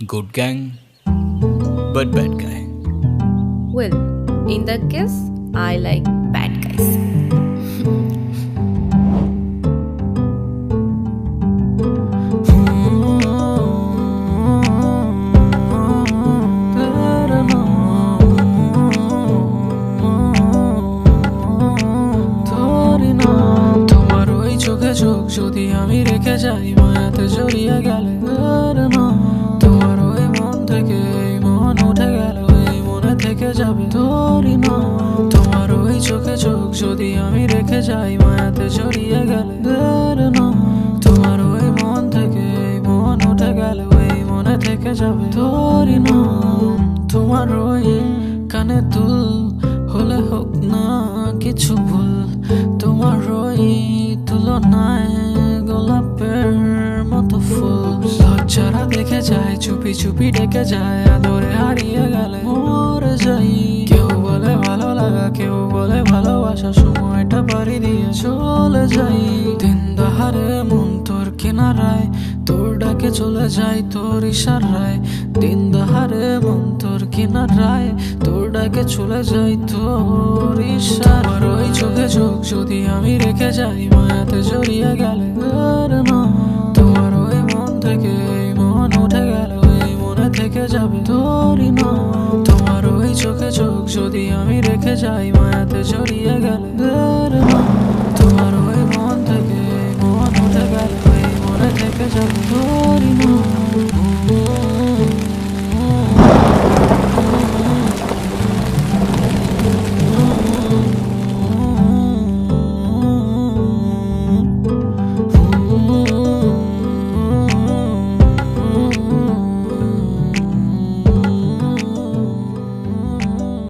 Good gang, but bad guy. Well, in that case, I like bad guys. তোমার ওই চোখে চোখ যদি আমি রেখে যাই মায়াতে জড়িয়ে গেলে তোমার ওই মন থেকে এই মন উঠে গেল এই মনে থেকে যাবে তোরই না তোমার ওই চোখে চোখ যদি আমি রেখে যাই মায়াতে জড়িয়ে গেলে তোমার ওই মন থেকে এই মন উঠে গেল এই মনে থেকে যাবে তোরই না তোমার ওই কানে দুল হলে হোক না কিছু ভুল তোমার ওই তুলনায় গোলাপের মতো ফুল লজ্জারা দেখে যায় চুপি চুপি ডেকে যায় আদরে হারিয়ে গেলে মরে যাই কেউ বলে ভালো লাগা কেউ বলে ভালোবাসা সময়টা পাড়ি দিয়ে চলে যাই দিন দাহারে মন তোর কিনারায় তোর ডাকে চলে যাই তোর ইশারায় দিন দাহারে মন তোর কিনারায় তোর ডাকে চলে যাই তোর ইশারায় ওই চোখে চোখ যদি আমি রেখে যাই মায়াতে জড়িয়ে গেলে তোমার ওই মন থেকে এই মন উঠে গেল এই মনে থেকে যাবে তোরই না তোমার ওই চোখে চোখ যদি আমি রেখে যাই মায়াতে জড়িয়ে গেলে তোমার ওই মন থেকে এই মন উঠে গেল এই মনে থেকে যাবে তোরই না